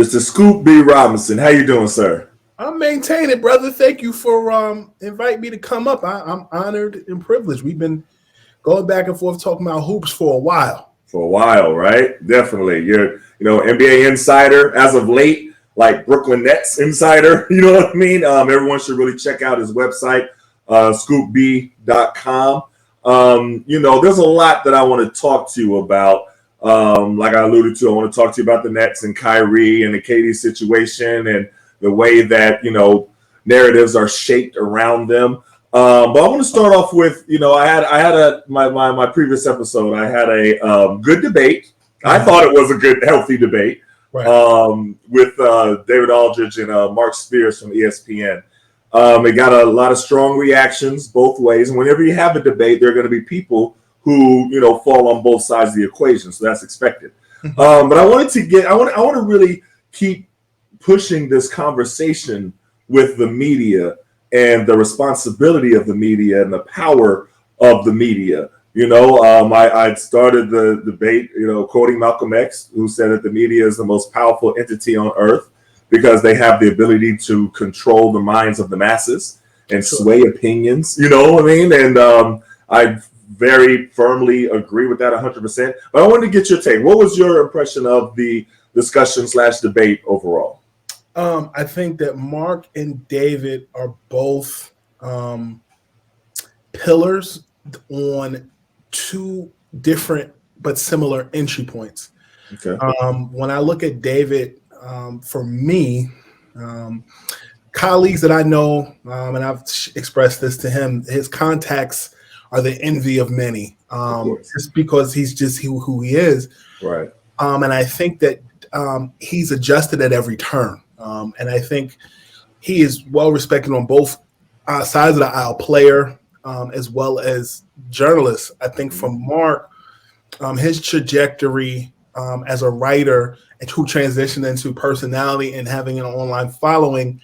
Mr. Scoop B. Robinson. How you doing, sir? I'm maintaining, brother. Thank you for inviting me to come up. I'm honored and privileged. We've been going back and forth talking about hoops for a while. For a while, right? Definitely. You're, NBA insider as of late, like Brooklyn Nets insider. You know what I mean? Everyone should really check out his website, scoopb.com. There's a lot that I want to talk to you about. Like I alluded to, I want to talk to you about the Nets and Kyrie and the KD situation and the way that, narratives are shaped around them. But I want to start off with, I had my previous episode, I had a good debate. I thought it was a good, healthy debate, right. With David Aldridge and Mark Spears from ESPN. It got a lot of strong reactions both ways. And whenever you have a debate, there are going to be people who, fall on both sides of the equation. So that's expected. But I want to really keep pushing this conversation with the media and the responsibility of the media and the power of the media. I started the debate, quoting Malcolm X, who said that the media is the most powerful entity on earth because they have the ability to control the minds of the masses and sway opinions, you know what I mean? And I very firmly agree with that 100%. But I wanted to get your take. What was your impression of the discussion/debate overall? I think that Mark and David are both pillars on two different but similar entry points. Okay. When I look at David, for me, colleagues that I know, and I've expressed this to him, his contacts are the envy of many, just because he's just who he is. Right. And I think that he's adjusted at every turn. And I think he is well respected on both sides of the aisle, player as well as journalist. I think for Mark, his trajectory as a writer and who transitioned into personality and having an online following,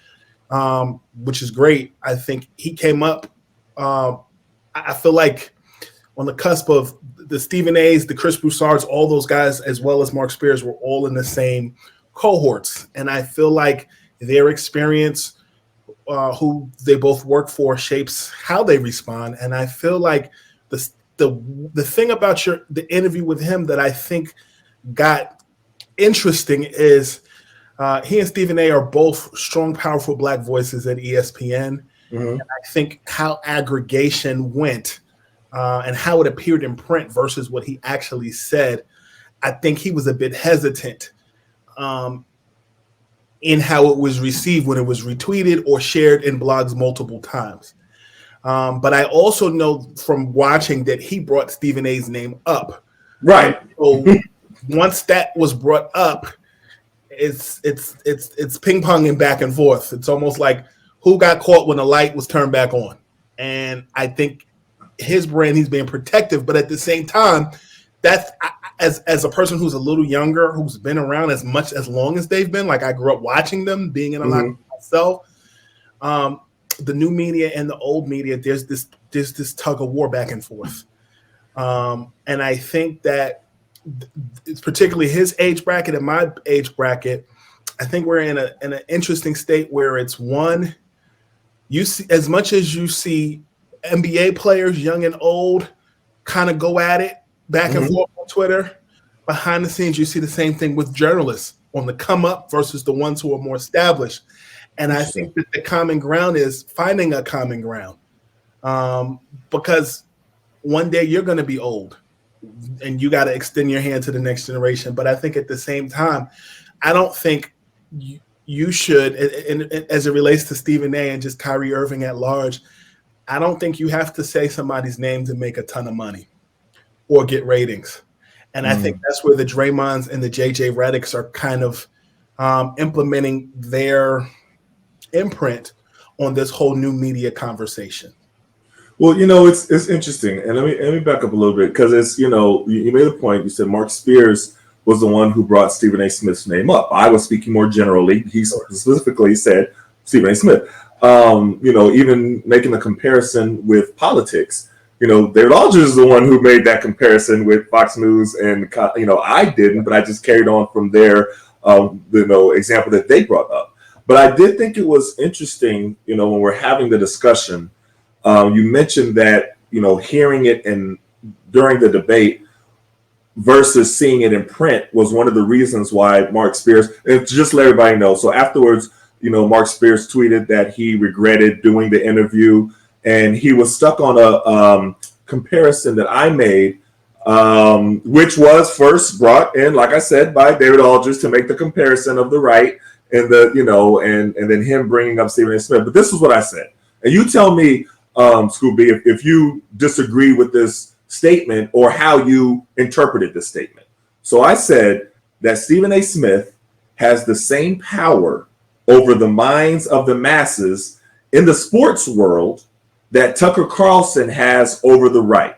which is great. I think he came up, I feel like, on the cusp of the Stephen A's, the Chris Broussards, all those guys, as well as Mark Spears, were all in the same cohorts. And I feel like their experience, who they both work for, shapes how they respond. And I feel like the thing about the interview with him that I think got interesting is he and Stephen A are both strong, powerful Black voices at ESPN. Mm-hmm. And I think how aggregation went and how it appeared in print versus what he actually said, I think he was a bit hesitant in how it was received when it was retweeted or shared in blogs multiple times. But I also know from watching that he brought Stephen A's name up. Right. So once that was brought up, it's ping-ponging back and forth. It's almost like who got caught when the light was turned back on. And I think his brand, he's being protective, but at the same time, that's as a person who's a little younger, who's been around as long as they've been, like I grew up watching them, being in a lot myself. The new media and the old media, there's this tug of war back and forth. And I think that it's particularly his age bracket and my age bracket, I think we're in an interesting state where it's one, you see, as much as you see NBA players, young and old, kind of go at it back and forth on Twitter, behind the scenes, you see the same thing with journalists on the come up versus the ones who are more established. And I think that the common ground is finding a common ground, because one day you're going to be old and you got to extend your hand to the next generation. But I think at the same time, I don't think you should, and as it relates to Stephen A and just Kyrie Irving at large, I don't think you have to say somebody's name to make a ton of money or get ratings. And I think that's where the Draymonds and the JJ Redicks are kind of implementing their imprint on this whole new media conversation. Well, it's interesting. And let me back up a little bit, because it's, you made a point. You said Mark Spears was the one who brought Stephen A. Smith's name up. I was speaking more generally. He specifically said Stephen A. Smith. Even making a comparison with politics. David Aldridge is the one who made that comparison with Fox News, and I didn't, but I just carried on from there. example that they brought up. But I did think it was interesting, when we're having the discussion, you mentioned that, hearing it during the debate versus seeing it in print was one of the reasons why Mark Spears, and just to let everybody know, so afterwards, Mark Spears tweeted that he regretted doing the interview, and he was stuck on a comparison that I made, which was first brought in, like I said, by David Aldridge to make the comparison of the right and and then him bringing up Stephen A. Smith. But this is what I said, and you tell me, Scooby, if you disagree with this statement or how you interpreted the statement. So I said that Stephen A. Smith has the same power over the minds of the masses in the sports world that Tucker Carlson has over the right.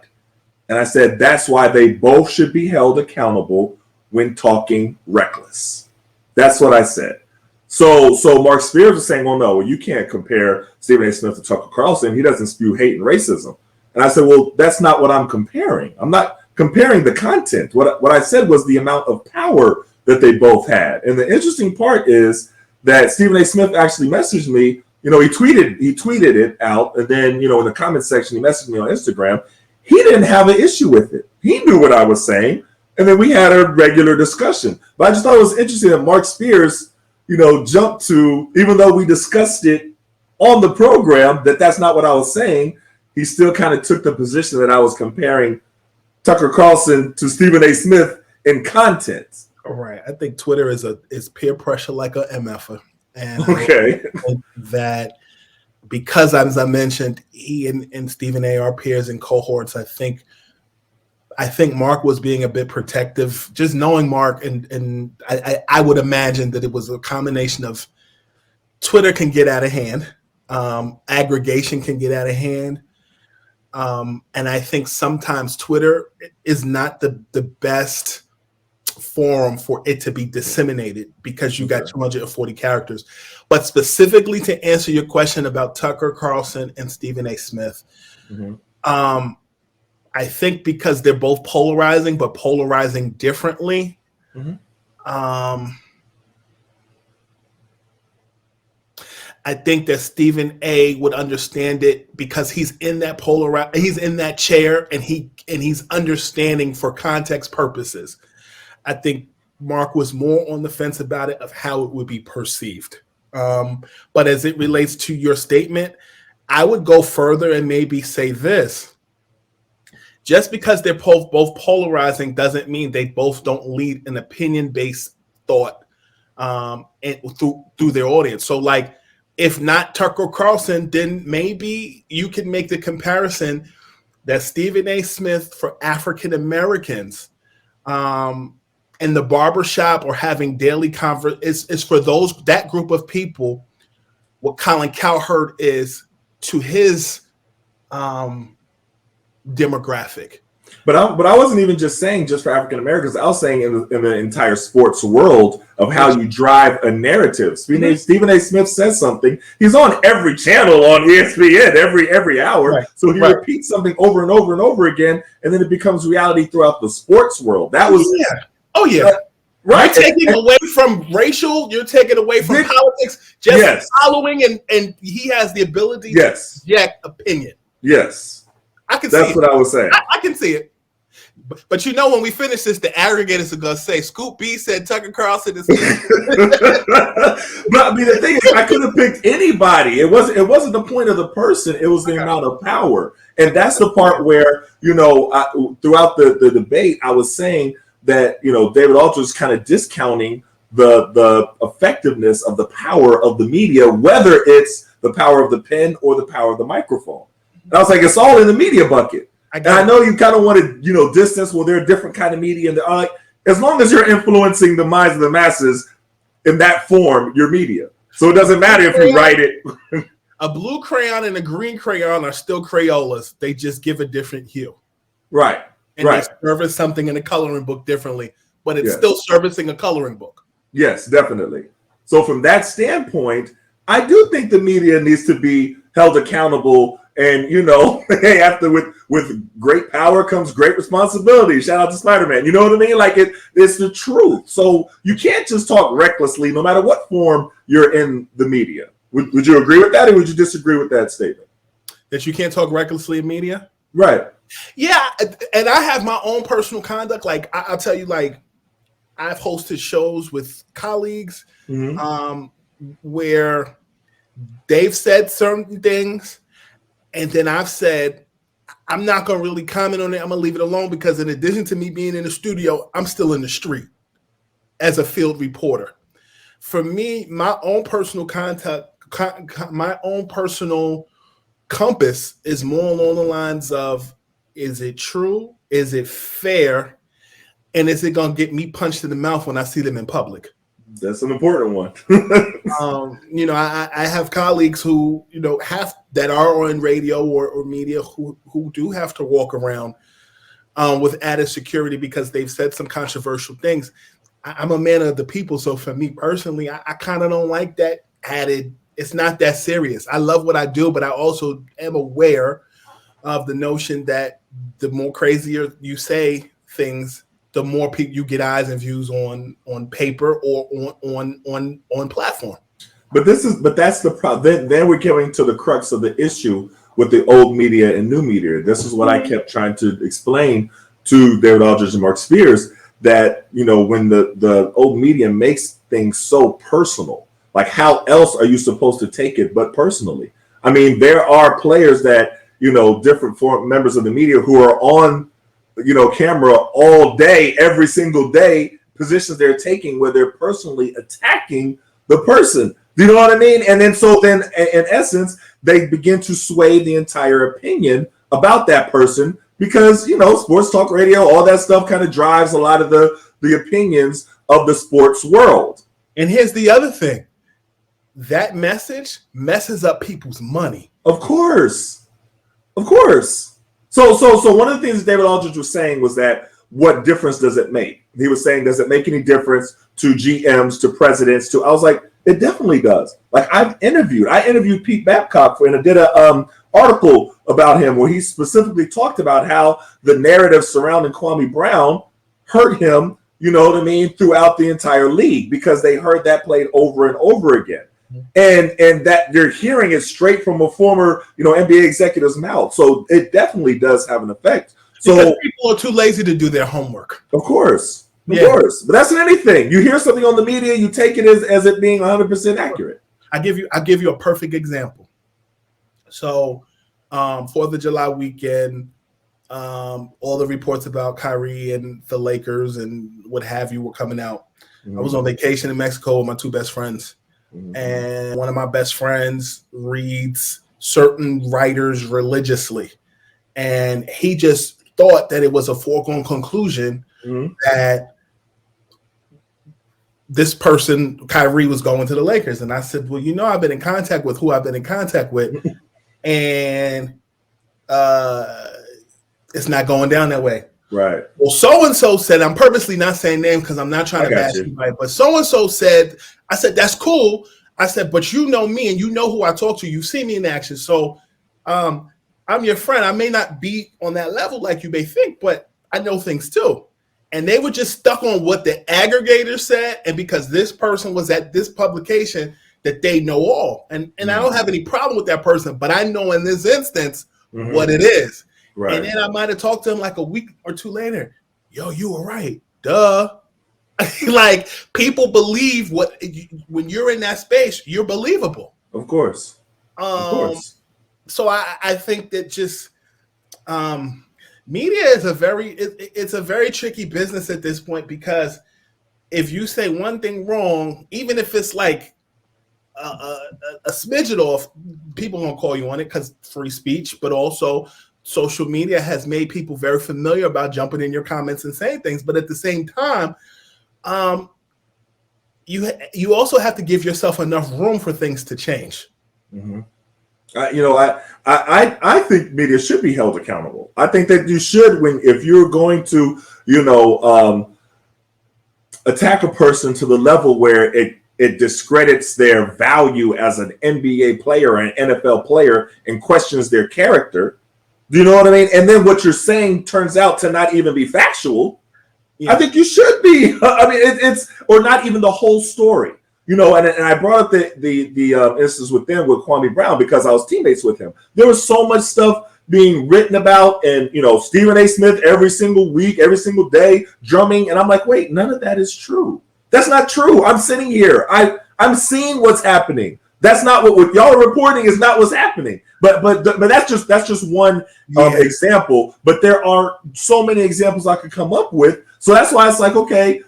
And I said that's why they both should be held accountable when talking reckless. That's what I said. So Mark Spears was saying, well, no, you can't compare Stephen A. Smith to Tucker Carlson. He doesn't spew hate and racism. And I said, well, that's not what I'm comparing. I'm not comparing the content. What I said was the amount of power that they both had. And the interesting part is that Stephen A. Smith actually messaged me. He tweeted it out. And then, in the comment section, he messaged me on Instagram. He didn't have an issue with it. He knew what I was saying. And then we had a regular discussion. But I just thought it was interesting that Mark Spears, jumped to, even though we discussed it on the program, that's not what I was saying. He still kind of took the position that I was comparing Tucker Carlson to Stephen A. Smith in content. All right. I think Twitter is peer pressure like a MFer. And okay. that because, as I mentioned, he and Stephen A. are peers and cohorts, I think Mark was being a bit protective. Just knowing Mark, and I would imagine that it was a combination of Twitter can get out of hand, aggregation can get out of hand. And I think sometimes Twitter is not the best forum for it to be disseminated because you got 240 characters. But specifically to answer your question about Tucker Carlson and Stephen A. Smith, I think because they're both polarizing, but polarizing differently. I think that Stephen A. would understand it because he's in that he's in that chair, and he's understanding for context purposes. I think Mark was more on the fence about it of how it would be perceived. But as it relates to your statement, I would go further and maybe say this. Just because they're both polarizing doesn't mean they both don't lead an opinion-based thought and through their audience. So, like, if not Tucker Carlson, then maybe you can make the comparison that Stephen A. Smith for African Americans in the barbershop or having daily is for that group of people what Colin Cowherd is to his demographic. But I wasn't even just saying just for African Americans. I was saying in the entire sports world of how you drive a narrative. Stephen A. Smith says something. He's on every channel on ESPN every hour. Right. So he repeats something over and over and over again, and then it becomes reality throughout the sports world. That was right. You're taking away from racial. You're taking away from politics. Just following, and he has the ability to project opinion. Yes. I can see it. That's what I was saying. I can see it. But when we finish this, the aggregators are going to say, Scoop B said Tucker Carlson is. But I mean, the thing is, I could have picked anybody. It wasn't the point of the person. It was the amount of power. And that's the part where, throughout the debate, I was saying that, David Aldridge is kind of discounting the effectiveness of the power of the media, whether it's the power of the pen or the power of the microphone. And I was like, it's all in the media bucket. I know you kind of want to, distance. Well, they're a different kind of media. And as long as you're influencing the minds of the masses in that form, you're media. So it doesn't matter if you write it. A blue crayon and a green crayon are still Crayolas. They just give a different hue. Right. And they service something in a coloring book differently, but it's still servicing a coloring book. Yes, definitely. So from that standpoint, I do think the media needs to be held accountable And hey, after with great power comes great responsibility. Shout out to Spider-Man. You know what I mean? Like it's the truth. So you can't just talk recklessly, no matter what form you're in the media. Would you agree with that, or would you disagree with that statement? That you can't talk recklessly in media? Right. Yeah, and I have my own personal conduct. Like I'll tell you, like I've hosted shows with colleagues where they've said certain things, and then I've said, I'm not going to really comment on it. I'm going to leave it alone because in addition to me being in the studio, I'm still in the street as a field reporter. For me, my own personal my own personal compass is more along the lines of, is it true? Is it fair? And is it going to get me punched in the mouth when I see them in public? That's an important one. I have colleagues who, that are on radio or media who do have to walk around with added security because they've said some controversial things. I'm a man of the people. So for me personally, I kind of don't like that added. It's not that serious. I love what I do, but I also am aware of the notion that the more crazier you say things, the more people you get eyes and views on paper or on platform. But that's the problem. Then we're getting to the crux of the issue with the old media and new media. This is what I kept trying to explain to David Aldridge and Mark Spears, that when the old media makes things so personal, like how else are you supposed to take it but personally? I mean, there are players that different members of the media who are on camera all day, every single day, positions they're taking where they're personally attacking the person. Do you know what I mean? And then in essence, they begin to sway the entire opinion about that person because, sports talk radio, all that stuff kind of drives a lot of the opinions of the sports world. And here's the other thing. That message messes up people's money. Of course. So one of the things David Aldridge was saying was that, what difference does it make? He was saying, does it make any difference to GMs, to presidents, I was like, it definitely does. Like I interviewed Pete Babcock and I did a article about him where he specifically talked about how the narrative surrounding Kwame Brown hurt him, throughout the entire league because they heard that played over and over again. And that you're hearing it straight from a former, NBA executive's mouth. So it definitely does have an effect. Because people are too lazy to do their homework. Of course. But that's in anything. You hear something on the media, you take it as it being 100% accurate. I give you a perfect example. So 4th of July weekend, all the reports about Kyrie and the Lakers and what have you were coming out. Mm-hmm. I was on vacation in Mexico with my two best friends. Mm-hmm. And one of my best friends reads certain writers religiously. And he just thought that it was a foregone conclusion that this person, Kyrie, was going to the Lakers. And I said, well, I've been in contact with who I've been in contact with. And it's not going down that way. Right. Well, so-and-so said, I'm purposely not saying names because I'm not trying to bash anybody, but so-and-so said, I said, that's cool. I said, but you know me and you know who I talk to. You see me in action. So I'm your friend. I may not be on that level like you may think, but I know things too. And they were just stuck on what the aggregator said. And because this person was at this publication, that they know all. And I don't have any problem with that person, but I know in this instance what it is. Right. And then I might have talked to him like a week or two later. Yo, you were right. Duh. Like people believe when you're in that space, you're believable. Of course. So I think that just media is it's a very tricky business at this point, because if you say one thing wrong, even if it's like a smidget off, people gonna call you on it because free speech, but also social media has made people very familiar about jumping in your comments and saying things. But at the same time, you also have to give yourself enough room for things to change. Mm-hmm. I think media should be held accountable. I think that you should, if you're going to, attack a person to the level where it it discredits their value as an NBA player or an NFL player and questions their character. Do you know what I mean? And then what you're saying turns out to not even be factual. Yeah. I think you should be. I mean, it's or not even the whole story. You know, and I brought up the instance with Kwame Brown because I was teammates with him. There was so much stuff being written about, and you know, Stephen A. Smith every single week, every single day, drumming, and I'm like, wait, none of that is true. That's not true. I'm sitting here. I'm seeing what's happening. That's not what y'all are reporting is not what's happening. But that's just one example. But there are so many examples I could come up with. So that's why it's like, okay,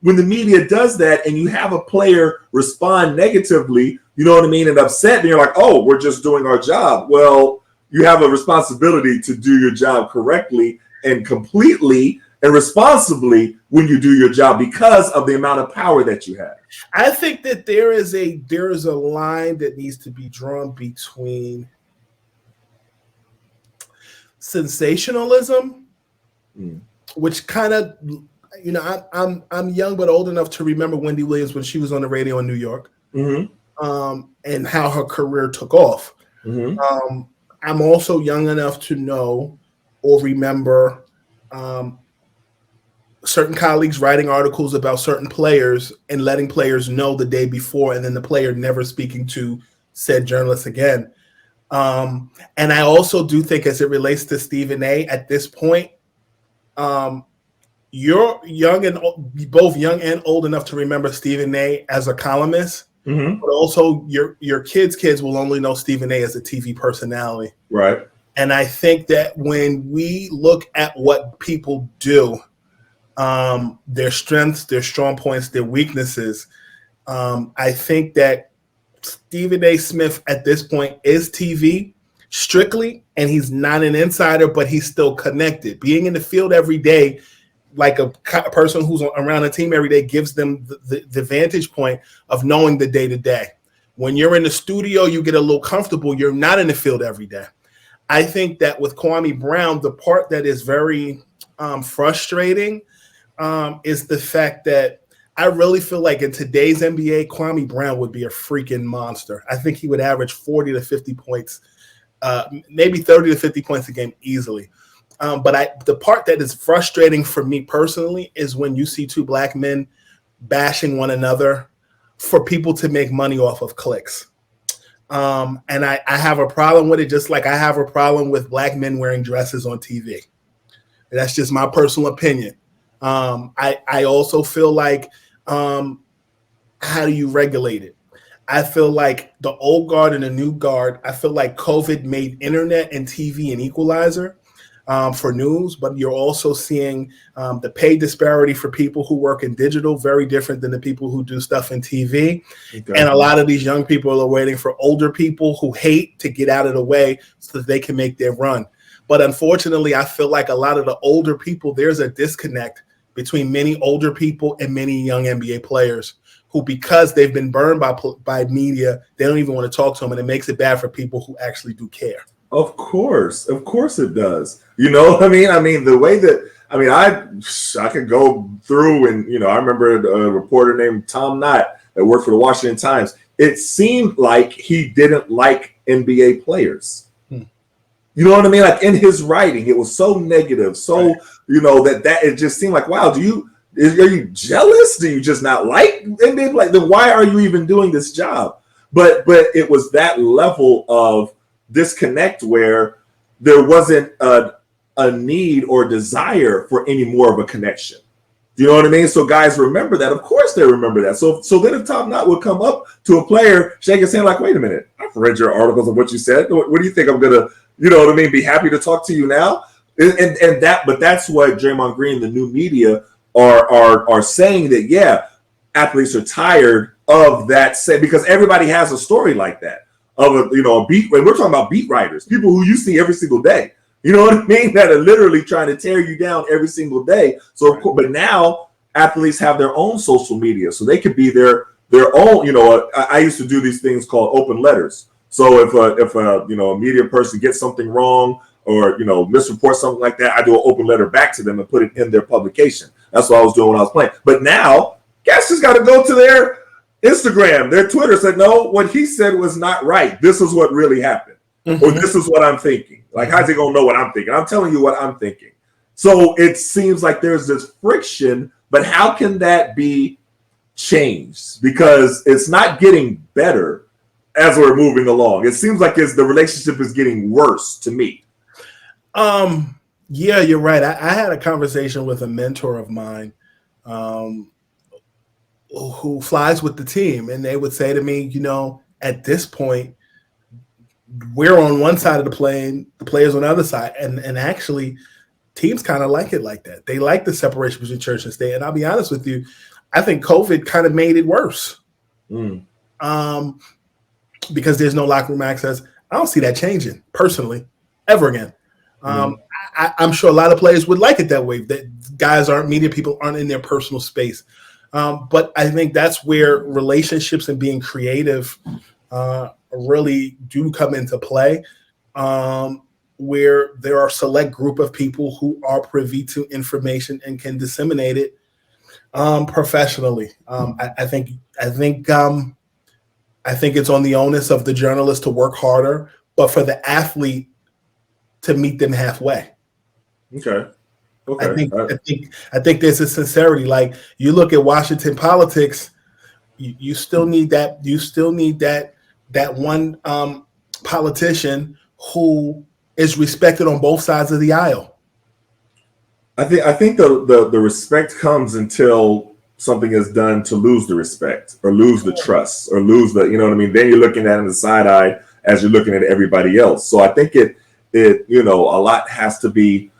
when the media does that and you have a player respond negatively, you know what I mean, and upset, and you're like, oh, we're just doing our job. Well, you have a responsibility to do your job correctly and completely and responsibly when you do your job because of the amount of power that you have. I think that there is a line that needs to be drawn between sensationalism, which kind of, you know, I'm young but old enough to remember Wendy Williams when she was on the radio in New York, and how her career took off. I'm also young enough to know or remember certain colleagues writing articles about certain players and letting players know the day before, and then the player never speaking to said journalist again. And I also do think, as it relates to Stephen A. at this point, you're both young and old enough to remember Stephen A. as a columnist, but also your kids will only know Stephen A. as a TV personality. Right. And I think that when we look at what people do, their strengths, their strong points, their weaknesses, I think that Stephen A. Smith at this point is TV strictly, and he's not an insider, but he's still connected. Being in the field every day, like a person who's around a team every day, gives them the vantage point of knowing the day-to-day. When you're in the studio, you get a little comfortable. You're not in the field every day. I think that with Kwame Brown, the part that is very frustrating is the fact that I really feel like in today's NBA, Kwame Brown would be a freaking monster. I think he would average 40 to 50 points, maybe 30 to 50 points a game easily. But the part that is frustrating for me personally is when you see two black men bashing one another for people to make money off of clicks. And I have a problem with it, just like I have a problem with black men wearing dresses on TV. That's just my personal opinion. I also feel like, how do you regulate it? I feel like the old guard and the new guard, I feel like COVID made internet and TV an equalizer for news, but you're also seeing the pay disparity for people who work in digital, very different than the people who do stuff in TV. Okay. And a lot of these young people are waiting for older people who hate to get out of the way so that they can make their run. But unfortunately, I feel like a lot of the older people, there's a disconnect between many older people and many young NBA players who, because they've been burned by media, they don't even want to talk to them, and it makes it bad for people who actually do care. Of course it does. You know what I mean? The way that, I could go through and, you know, I remember a reporter named Tom Knott that worked for the Washington Times. It seemed like he didn't like NBA players. You know what I mean? Like in his writing, it was so negative. So, right. You know, that it just seemed like, wow, are you jealous? Do you just not like NBA? Like, then why are you even doing this job? But it was that level of disconnect where there wasn't a need or desire for any more of a connection. Do you know what I mean? So guys remember that. Of course they remember that. So then if Tom Knott would come up to a player, shake his hand like, wait a minute, I've read your articles of what you said. What do you think I'm going to, you know what I mean, be happy to talk to you now? But that's what Draymond Green, the new media are saying, that, yeah, athletes are tired of that, because everybody has a story like that of a beat. When we're talking about beat writers, people who you see every single day, you know what I mean, that are literally trying to tear you down every single day. So, but now athletes have their own social media, so they could be their own. You know, I used to do these things called open letters. So if a media person gets something wrong or misreports something like that, I do an open letter back to them and put it in their publication. That's what I was doing when I was playing. But now guys just got to go to their Instagram, their Twitter said, no, what he said was not right. This is what really happened. Mm-hmm. Or this is what I'm thinking. Like, how's he going to know what I'm thinking? I'm telling you what I'm thinking. So it seems like there's this friction, but how can that be changed? Because it's not getting better as we're moving along. It seems like the relationship is getting worse to me. Yeah, you're right. I had a conversation with a mentor of mine who flies with the team, and they would say to me, at this point, we're on one side of the plane, the players on the other side, and actually, teams kind of like it like that. They like the separation between church and state. And I'll be honest with you, I think COVID kind of made it worse. Because there's no locker room access. I don't see that changing personally ever again. I'm sure a lot of players would like it that way. That media people aren't in their personal space. But I think that's where relationships and being creative really do come into play, where there are a select group of people who are privy to information and can disseminate it professionally. I think it's on the onus of the journalist to work harder, but for the athlete to meet them halfway. Okay. I think there's a sincerity. Like, you look at Washington politics, you still need that. You still need that one politician who is respected on both sides of the aisle. I think the respect comes until something is done to lose the respect or lose the trust or lose the, you know what I mean? Then you're looking at it in the side eye as you're looking at everybody else. So I think it a lot has to be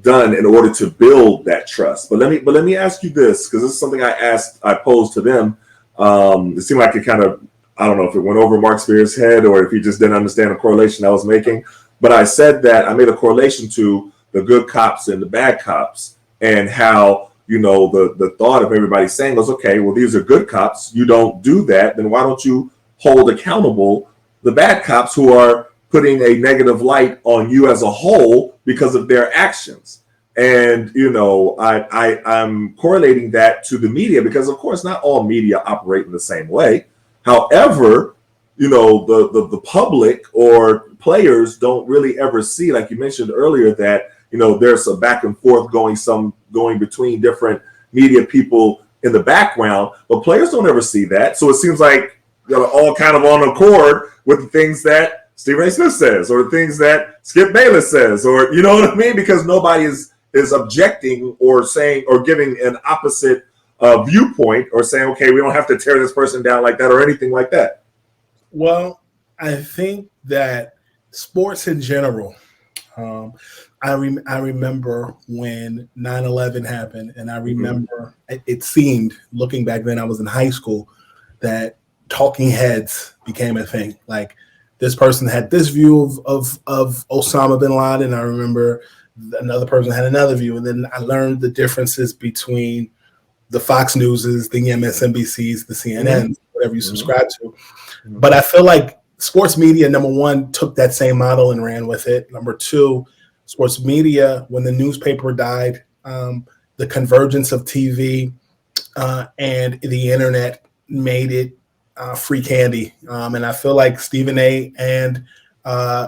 done in order to build that trust. But let me ask you this, because this is something I posed to them. It seemed like it kind of, I don't know if it went over Mark Spears' head or if he just didn't understand the correlation I was making. But I said that I made a correlation to the good cops and the bad cops, and how, the thought of everybody saying was, okay, well, these are good cops. You don't do that. Then why don't you hold accountable the bad cops who are putting a negative light on you as a whole because of their actions? And, I'm correlating that to the media because, of course, not all media operate in the same way. However, the public or players don't really ever see, like you mentioned earlier, that, there's a back and forth going between different media people in the background, but players don't ever see that. So it seems like they're all kind of on accord with the things that Stephen A. Smith says, or the things that Skip Bayless says, or, you know what I mean? Because nobody is objecting or saying or giving an opposite viewpoint or saying, okay, we don't have to tear this person down like that or anything like that. Well, I think that sports in general, I remember when 9/11 happened, and I remember it seemed, looking back then, I was in high school, that talking heads became a thing. Like, this person had this view of Osama bin Laden. I remember another person had another view, and then I learned the differences between the Fox Newses, the MSNBCs, the CNNs, whatever you subscribe to. But I feel like sports media, number one, took that same model and ran with it. Number two, sports media, when the newspaper died, the convergence of TV and the internet made it free candy. And I feel like Stephen A. and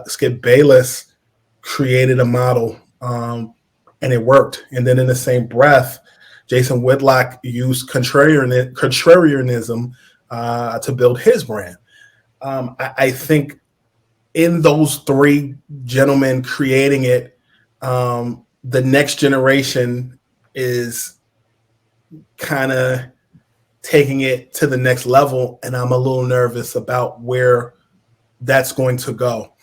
Skip Bayless created a model, and it worked. And then in the same breath, Jason Whitlock used contrarianism to build his brand. I think in those three gentlemen creating it, the next generation is kind of taking it to the next level, and I'm a little nervous about where that's going to go.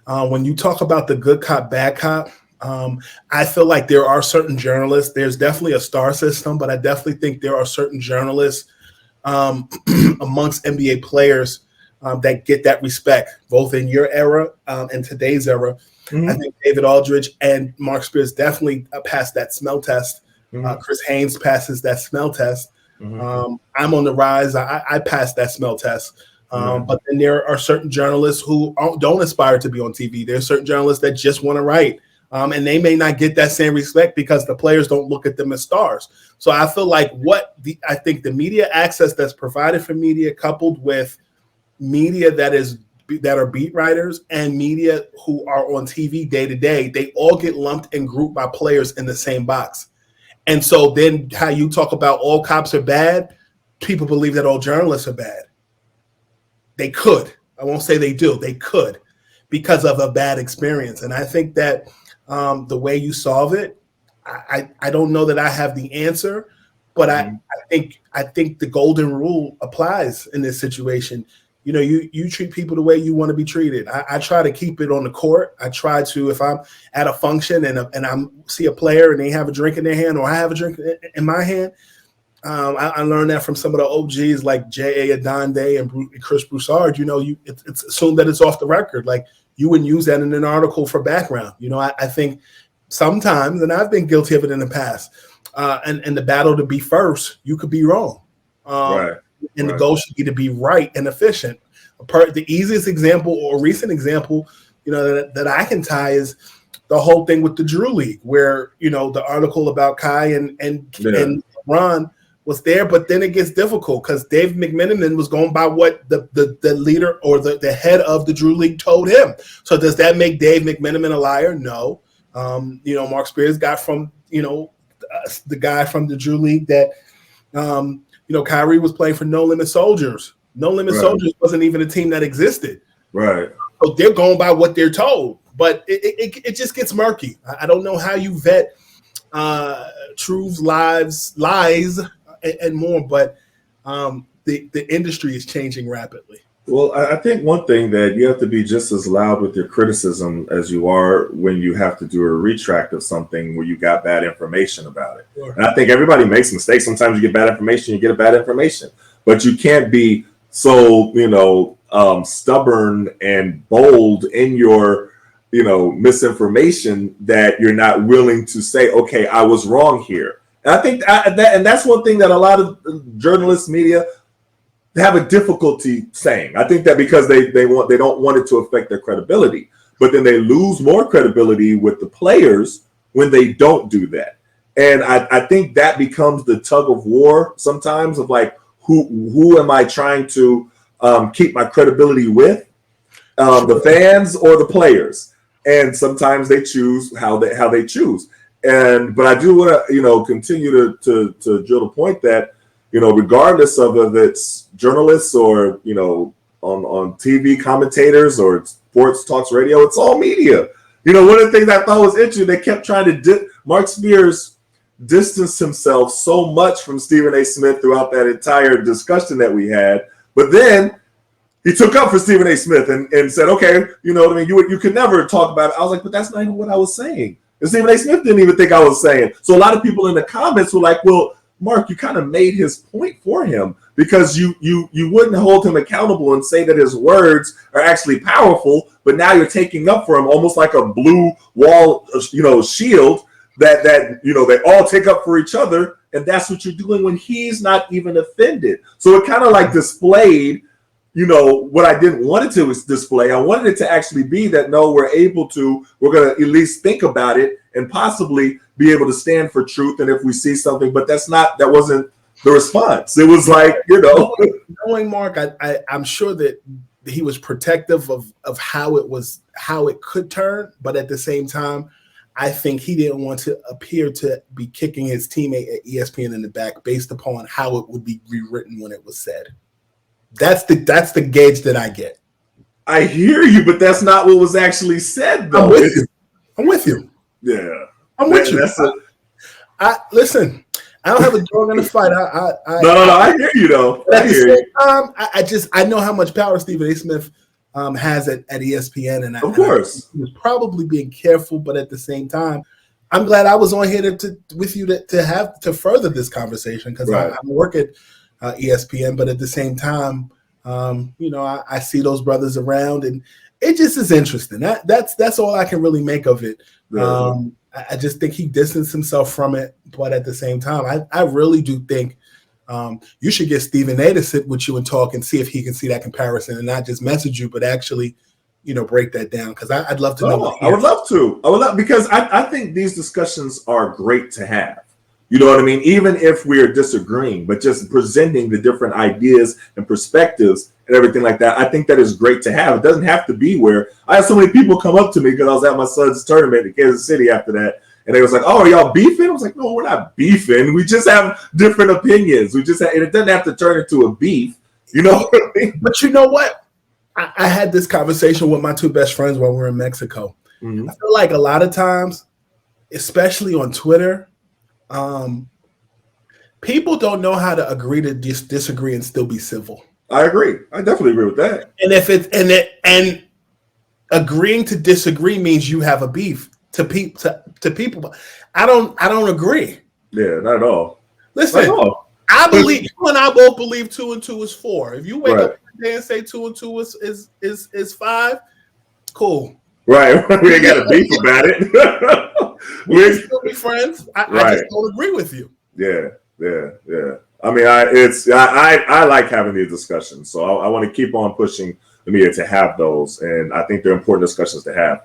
When you talk about the good cop, bad cop, I feel like there are certain journalists. There's definitely a star system, but I definitely think there are certain journalists amongst NBA players that get that respect, both in your era and today's era. I think David Aldridge and Mark Spears definitely passed that smell test. Chris Haynes passes that smell test. I'm on the rise. I passed that smell test. But then there are certain journalists who don't aspire to be on TV. There are certain journalists that just want to write. and they may not get that same respect because the players don't look at them as stars. So I feel like I think the media access that's provided for media, coupled with media that are beat writers and media who are on TV day to day, they all get lumped and grouped by players in the same box. And so then how you talk about all cops are bad, people believe that all journalists are bad. They could. I won't say they do. They could, because of a bad experience. And I think that the way you solve it, I don't know that I have the answer, but I think the golden rule applies in this situation. You know, you treat people the way you want to be treated. I try to keep it on the court. I try to, if I'm at a function and I see a player and they have a drink in their hand, or I have a drink in my hand, I learned that from some of the OGs like J.A. Adonde and Chris Broussard. You know, it's assumed that it's off the record. Like, you wouldn't use that in an article for background. You know, I think sometimes, and I've been guilty of it in the past, and the battle to be first, you could be wrong. Right. And the goal should be to be right and efficient. The easiest example or recent example, you know, that I can tie is the whole thing with the Drew League, where, you know, the article about Kai and Ron was there, but then it gets difficult because Dave McMenamin was going by what the leader or the head of the Drew League told him. So does that make Dave McMenamin a liar? No. You know, Mark Spears got from, you know, the guy from the Drew League that, you know, Kyrie was playing for No Limit Soldiers. No Limit Soldiers wasn't even a team that existed. Right. So they're going by what they're told, but it just gets murky. I don't know how you vet truths, lies, and more, but the industry is changing rapidly. Well, I think one thing that you have to be just as loud with your criticism as you are when you have to do a retract of something where you got bad information about it. Sure. And I think everybody makes mistakes. Sometimes you get bad information, you get a bad information, but you can't be so, you know, stubborn and bold in your, you know, misinformation that you're not willing to say, okay, I was wrong here. And I think and that's one thing that a lot of journalists, media, have a difficulty saying. I think that because they don't want it to affect their credibility, but then they lose more credibility with the players when they don't do that. And I think that becomes the tug of war sometimes of like, who am I trying to keep my credibility with, the fans or the players? And sometimes they choose how they choose. But I do want to, you know, continue to drill the point that, you know, regardless of if it's journalists or, you know, on TV commentators or sports talks radio, it's all media. You know, one of the things I thought was interesting, they kept trying to Mark Spears distanced himself so much from Stephen A. Smith throughout that entire discussion that we had. But then he took up for Stephen A. Smith and said, okay, you know what I mean? You could never talk about it. I was like, but that's not even what I was saying. And Stephen A. Smith didn't even think I was saying. So a lot of people in the comments were like, well, Mark, you kind of made his point for him because you wouldn't hold him accountable and say that his words are actually powerful, but now you're taking up for him almost like a blue wall, you know, shield that you know, they all take up for each other, and that's what you're doing when he's not even offended. So it kind of like displayed, you know, what I didn't want it to display. I wanted it to actually be that, no, we're going to at least think about it and possibly be able to stand for truth. And if we see something, but that wasn't the response. It was like, you know. Knowing Mark, I'm sure that he was protective of how it could turn. But at the same time, I think he didn't want to appear to be kicking his teammate at ESPN in the back based upon how it would be rewritten when it was said. That's the gauge that I get. I hear you, but that's not what was actually said, though. I'm with you. Yeah. I'm with you. Listen, I don't have a dog in the fight. No. I hear you, though. At the same time, I know how much power Stephen A. Smith has at ESPN, and of course he was probably being careful. But at the same time, I'm glad I was on here with you to further this conversation because I work at ESPN, but at the same time, you know, I see those brothers around, and it just is interesting. That's all I can really make of it. I just think he distanced himself from it, but at the same time, I really do think you should get Stephen A. to sit with you and talk and see if he can see that comparison and not just message you, but actually, break that down, because I'd love to know. Oh, I would love to. Because I think these discussions are great to have. You know what I mean? Even if we're disagreeing, but just presenting the different ideas and perspectives and everything like that, I think that is great to have. It doesn't have to be where I had so many people come up to me because I was at my son's tournament in Kansas City after that. And they was like, "Oh, are y'all beefing?" I was like, "No, we're not beefing. We just have different opinions. And it doesn't have to turn into a beef." You know what I mean? But you know what? I had this conversation with my two best friends while we were in Mexico. Mm-hmm. I feel like a lot of times, especially on Twitter, people don't know how to agree to disagree and still be civil. I agree. I definitely agree with that. And agreeing to disagree means you have a beef to people. I don't agree. Yeah, not at all. Listen, not at all. I believe you and I both believe 2 and 2 is 4. If you wake up today and say 2 and 2 is 5, cool. Right. We ain't got a beef about it. We can still be friends. I just don't agree with you. Yeah. I mean, I like having these discussions, so I want to keep on pushing the media to have those, and I think they're important discussions to have.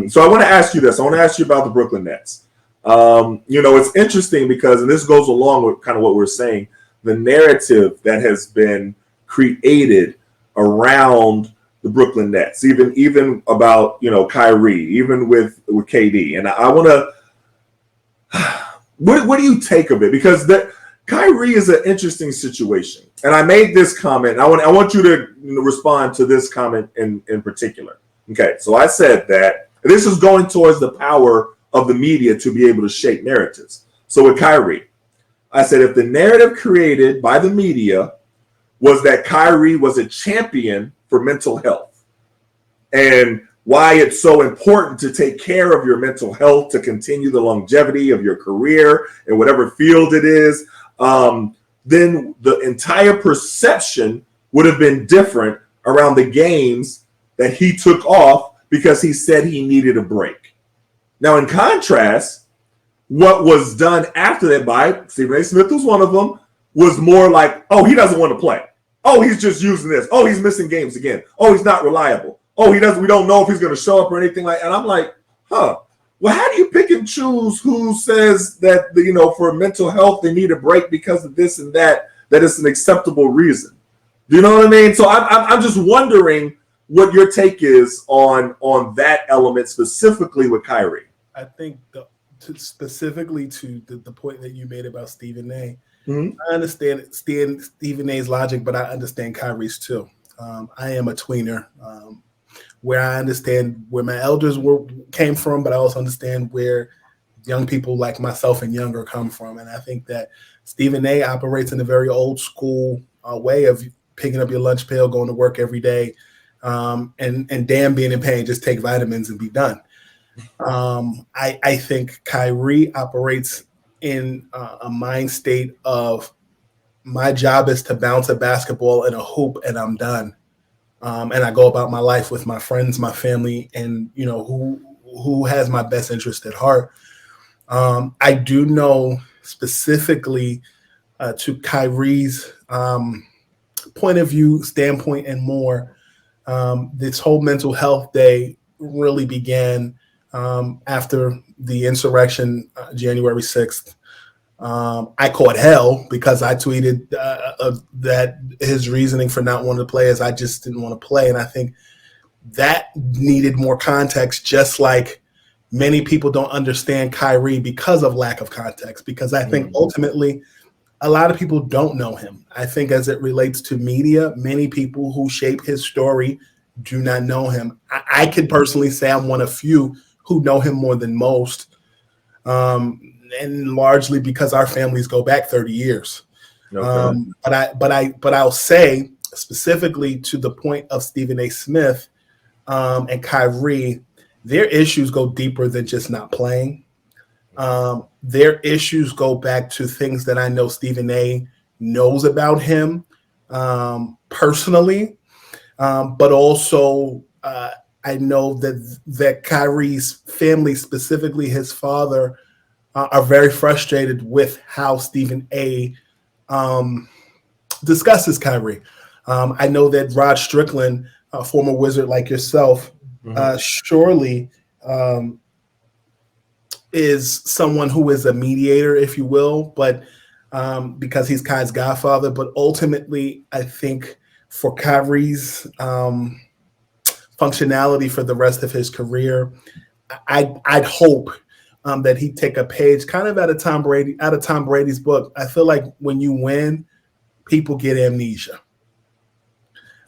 So I want to ask you this. I want to ask you about the Brooklyn Nets. It's interesting because, and this goes along with kind of what we're saying, the narrative that has been created around the Brooklyn Nets, even about, Kyrie, even with KD. And I want to, what do you take of it? Because Kyrie is an interesting situation. And I made this comment. I want you to respond to this comment in particular. Okay, so I said that this is going towards the power of the media to be able to shape narratives. So with Kyrie, I said if the narrative created by the media was that Kyrie was a champion for mental health and why it's so important to take care of your mental health to continue the longevity of your career in whatever field it is, then the entire perception would have been different around the games that he took off because he said he needed a break. Now, in contrast, what was done after that by Stephen A. Smith, was one of them, was more like, oh, he doesn't want to play. Oh, he's just using this. Oh, he's missing games again. Oh, he's not reliable. Oh, we don't know if he's going to show up or anything like that. And I'm like, well, how do you pick and choose who says that, for mental health, they need a break because of this and that it's an acceptable reason? Do you know what I mean? So I'm just wondering what your take is on that element specifically with Kyrie. I think specifically to the point that you made about Stephen A. Mm-hmm. I understand Stephen A's logic, but I understand Kyrie's too. I am a tweener, where I understand where my elders came from, but I also understand where young people like myself and younger come from. And I think that Stephen A operates in a very old school way of picking up your lunch pail, going to work every day, and damn being in pain, just take vitamins and be done. I think Kyrie operates in a mind state of my job is to bounce a basketball in a hoop and I'm done. And I go about my life with my friends, my family, and who has my best interest at heart. I do know specifically to Kyrie's point of view, standpoint, and more. This whole mental health day really began after the insurrection, January 6th. I caught hell because I tweeted that his reasoning for not wanting to play is I just didn't want to play. And I think that needed more context, just like many people don't understand Kyrie because of lack of context, because I think ultimately a lot of people don't know him. I think as it relates to media, many people who shape his story do not know him. I could personally say I'm one of few who know him more than most. And largely because our families go back 30 years. Okay. But I'll say specifically to the point of Stephen A. Smith and Kyrie, their issues go deeper than just not playing. Their issues go back to things that I know Stephen A. knows about him personally, but also I know that Kyrie's family, specifically his father, are very frustrated with how Stephen A. Discusses Kyrie. I know that Rod Strickland a former Wizard like yourself, surely is someone who is a mediator, if you will, but because he's Kai's godfather. But ultimately, I think for Kyrie's functionality for the rest of his career, I'd hope that he'd take a page kind of out of Tom Brady's book. I feel like when you win, people get amnesia.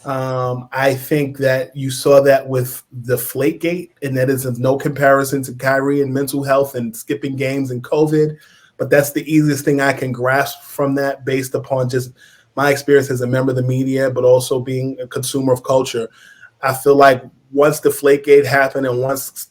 I think that you saw that with the Deflategate, and that is no comparison to Kyrie and mental health and skipping games and COVID. But that's the easiest thing I can grasp from that based upon just my experience as a member of the media, but also being a consumer of culture. I feel like once the Deflategate happened and once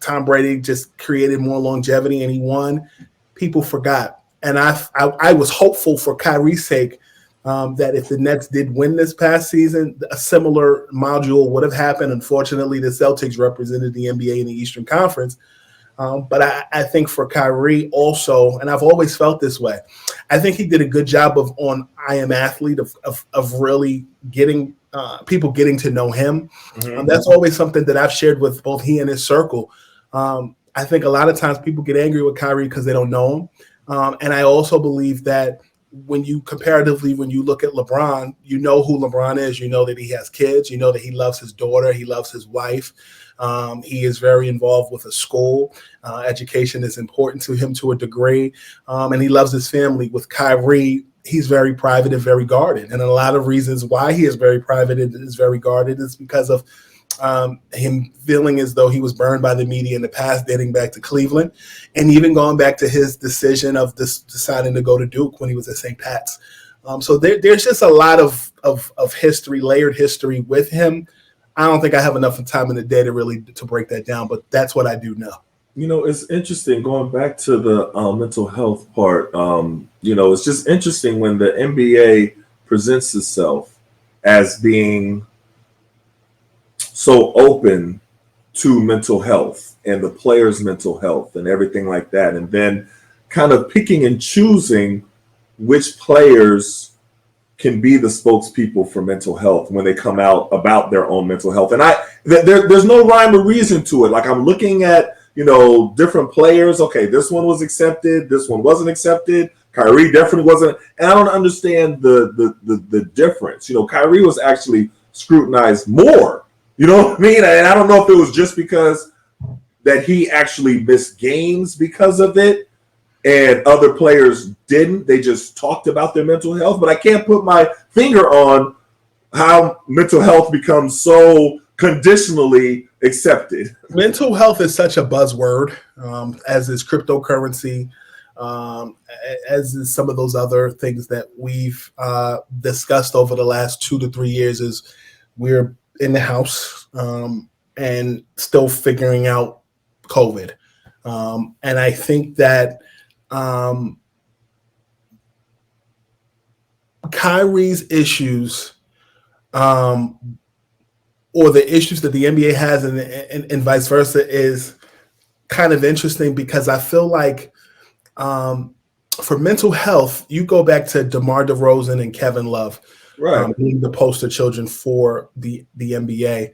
Tom Brady just created more longevity and he won, people forgot. And I was hopeful for Kyrie's sake that if the Nets did win this past season, a similar module would have happened. Unfortunately, the Celtics represented the NBA in the Eastern Conference. But I think for Kyrie also, and I've always felt this way, I think he did a good job on I Am Athlete of really getting people getting to know him. That's always something that I've shared with both he and his circle. I think a lot of times people get angry with Kyrie because they don't know him. And I also believe that when you look at LeBron, you know who LeBron is. You know that he has kids. You know that he loves his daughter. He loves his wife. He is very involved with a school. Education is important to him to a degree. And he loves his family. With Kyrie, he's very private and very guarded. And a lot of reasons why he is very private and is very guarded is because of him feeling as though he was burned by the media in the past, dating back to Cleveland, and even going back to his decision of deciding to go to Duke when he was at St. Pat's. So there's just a lot of history, layered history with him. I don't think I have enough time in the day to break that down, but that's what I do know. You know, it's interesting going back to the mental health part. It's just interesting when the NBA presents itself as being so open to mental health and the players' mental health and everything like that, and then kind of picking and choosing which players can be the spokespeople for mental health when they come out about their own mental health. And there's no rhyme or reason to it. Like, I'm looking at, different players. Okay, this one was accepted. This one wasn't accepted. Kyrie definitely wasn't. And I don't understand the difference. Kyrie was actually scrutinized more. You know what I mean? And I don't know if it was just because that he actually missed games because of it and other players didn't. They just talked about their mental health. But I can't put my finger on how mental health becomes so conditionally accepted. Mental health is such a buzzword, as is cryptocurrency, as is some of those other things that we've discussed over the last 2 to 3 years. Is we're in the house and still figuring out COVID. And I think that Kyrie's issues or the issues that the NBA has and vice versa is kind of interesting because I feel like for mental health, you go back to DeMar DeRozan and Kevin Love. Right. Being the poster children for the NBA.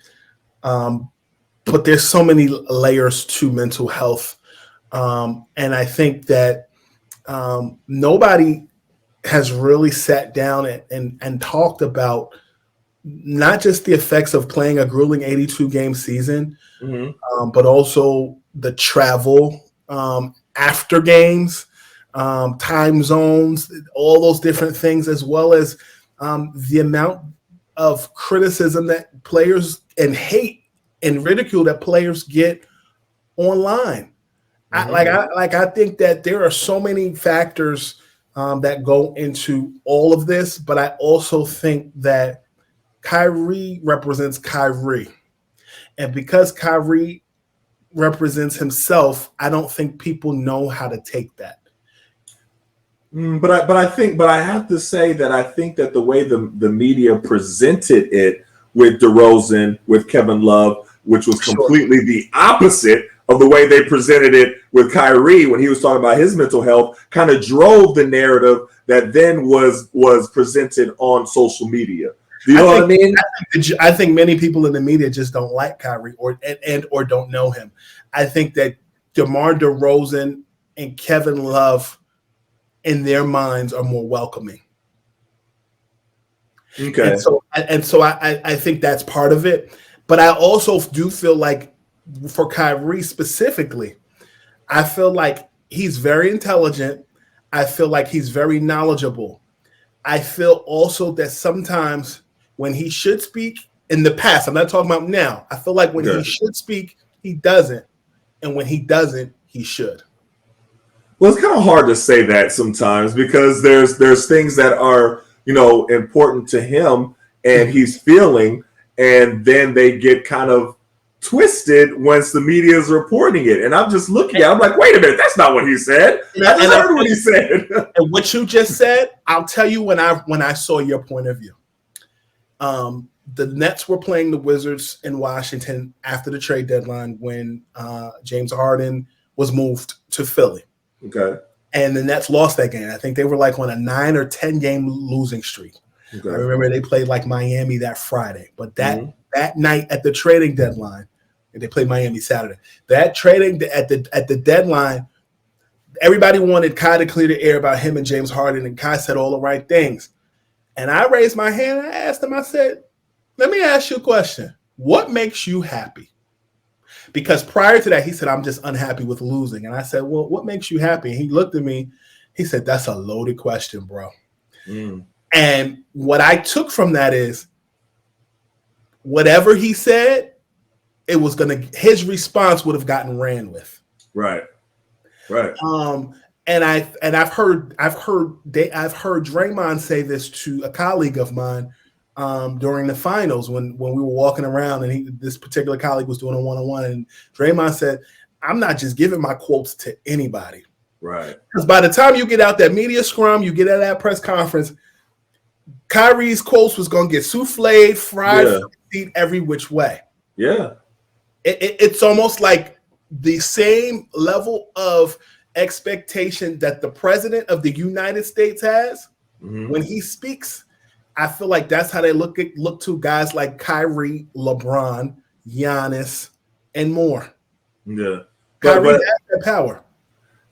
But there's so many layers to mental health. And I think that nobody has really sat down and talked about not just the effects of playing a grueling 82-game season, but also the travel after games, time zones, all those different things, as well as the amount of criticism that players and hate and ridicule that players get online. I think that there are so many factors that go into all of this, but I also think that Kyrie represents Kyrie. And because Kyrie represents himself, I don't think people know how to take that. But I have to say that I think that the way the media presented it with DeRozan, with Kevin Love, which was completely the opposite of the way they presented it with Kyrie when he was talking about his mental health, kind of drove the narrative that then was presented on social media. Do you know what I mean? I think many people in the media just don't like Kyrie or don't know him. I think that DeMar DeRozan and Kevin Love, in their minds, are more welcoming. Okay. And so I think that's part of it. But I also do feel like for Kyrie specifically, I feel like he's very intelligent. I feel like he's very knowledgeable. I feel also that sometimes when he should speak in the past, I'm not talking about now. I feel like when he should speak, he doesn't. And when he doesn't, he should. Well, it's kind of hard to say that sometimes because there's things that are, important to him and he's feeling, and then they get kind of twisted once the media is reporting it. And I'm just looking at it, I'm like, wait a minute, that's not what he said. I just heard what he said. And what you just said, I'll tell you when I saw your point of view. The Nets were playing the Wizards in Washington after the trade deadline when James Harden was moved to Philly. Okay. And the Nets lost that game. I think they were like on a 9 or 10 game losing streak. Okay. I remember they played like Miami that Friday. But that night at the trading deadline, they played Miami Saturday. That trading at the deadline, everybody wanted Kai to clear the air about him and James Harden, and Kai said all the right things. And I raised my hand and I asked him, I said, let me ask you a question. What makes you happy? Because prior to that, he said, I'm just unhappy with losing. And I said, well, what makes you happy? And he looked at me. He said, that's a loaded question, bro. And what I took from that is whatever he said, his response would have gotten ran with. Right. And I've heard Draymond say this to a colleague of mine during the finals when we were walking around, and this particular colleague was doing a one-on-one, and Draymond said, I'm not just giving my quotes to anybody. Right. Because by the time you get out that media scrum, you get at that press conference, Kyrie's quotes was going to get souffled, fried, every which way. Yeah. It's almost like the same level of expectation that the president of the United States has when he speaks. I feel like that's how they look to guys like Kyrie, LeBron, Giannis, and more. Yeah. Kyrie has that power.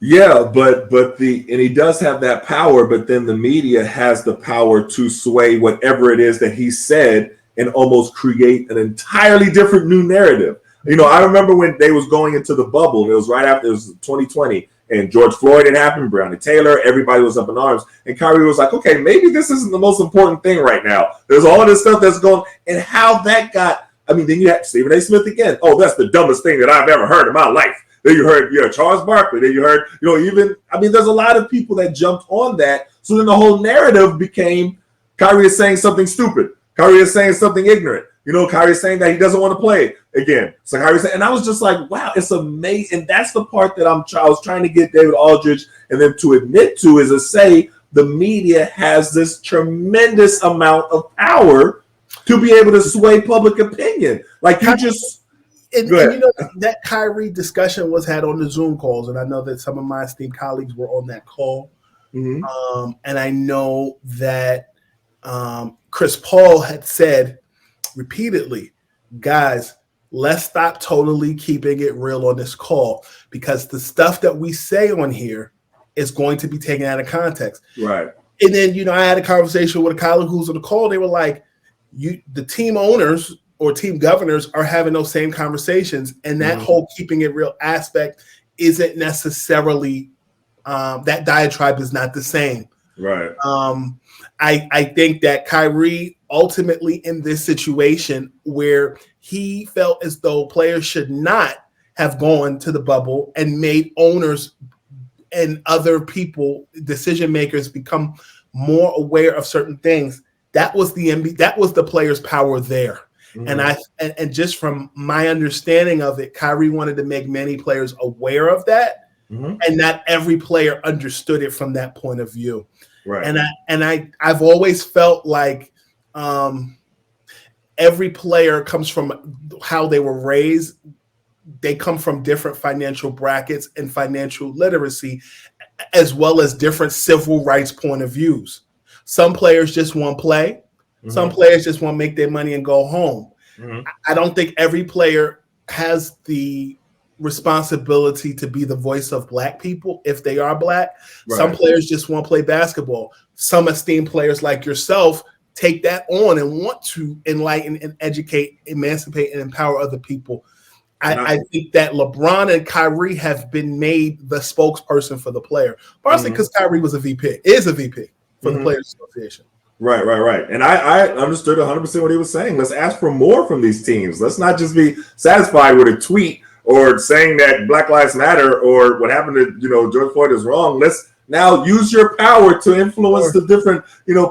Yeah, but he does have that power, but then the media has the power to sway whatever it is that he said and almost create an entirely different new narrative. I remember when they was going into the bubble, and it was right after, it was 2020, and George Floyd had happened, Breonna Taylor, everybody was up in arms, and Kyrie was like, okay, maybe this isn't the most important thing right now. There's all this stuff that's going, and how that got, then you had Stephen A. Smith again. Oh, that's the dumbest thing that I've ever heard in my life. Then you heard, Charles Barkley. Then you heard, there's a lot of people that jumped on that. So then the whole narrative became Kyrie is saying something stupid. Kyrie is saying something ignorant. Kyrie is saying that he doesn't want to play again. So Kyrie saying, and I was just like, wow, it's amazing. And that's the part that I was trying to get David Aldridge and them to admit to, is to say the media has this tremendous amount of power to be able to sway public opinion. Like you just. And that Kyrie discussion was had on the Zoom calls, and I know that some of my esteemed colleagues were on that call. And I know that Chris Paul had said repeatedly, guys, let's stop totally keeping it real on this call, because the stuff that we say on here is going to be taken out of context. Right. And then, I had a conversation with a colleague who's on the call. They were like, the team owners or team governors are having those same conversations, and that whole keeping it real aspect isn't necessarily that diatribe is not the same. Right. I think that Kyrie ultimately in this situation where he felt as though players should not have gone to the bubble and made owners and other people, decision makers, become more aware of certain things. That was the NBA, that was the players' power there. And just from my understanding of it, Kyrie wanted to make many players aware of that, and not every player understood it from that point of view. Right. And I've always felt like every player comes from how they were raised. They come from different financial brackets and financial literacy, as well as different civil rights point of views. Some players just want to play. Some players just want to make their money and go home. I don't think every player has the responsibility to be the voice of Black people if they are Black. Right. Some players just want to play basketball. Some esteemed players like yourself take that on and want to enlighten and educate, emancipate, and empower other people. I think that LeBron and Kyrie have been made the spokesperson for the player, partially because Kyrie is a VP for the Players Association. Right. And I understood 100% what he was saying. Let's ask for more from these teams. Let's not just be satisfied with a tweet or saying that Black Lives Matter or what happened to George Floyd is wrong. Let's now use your power to influence the different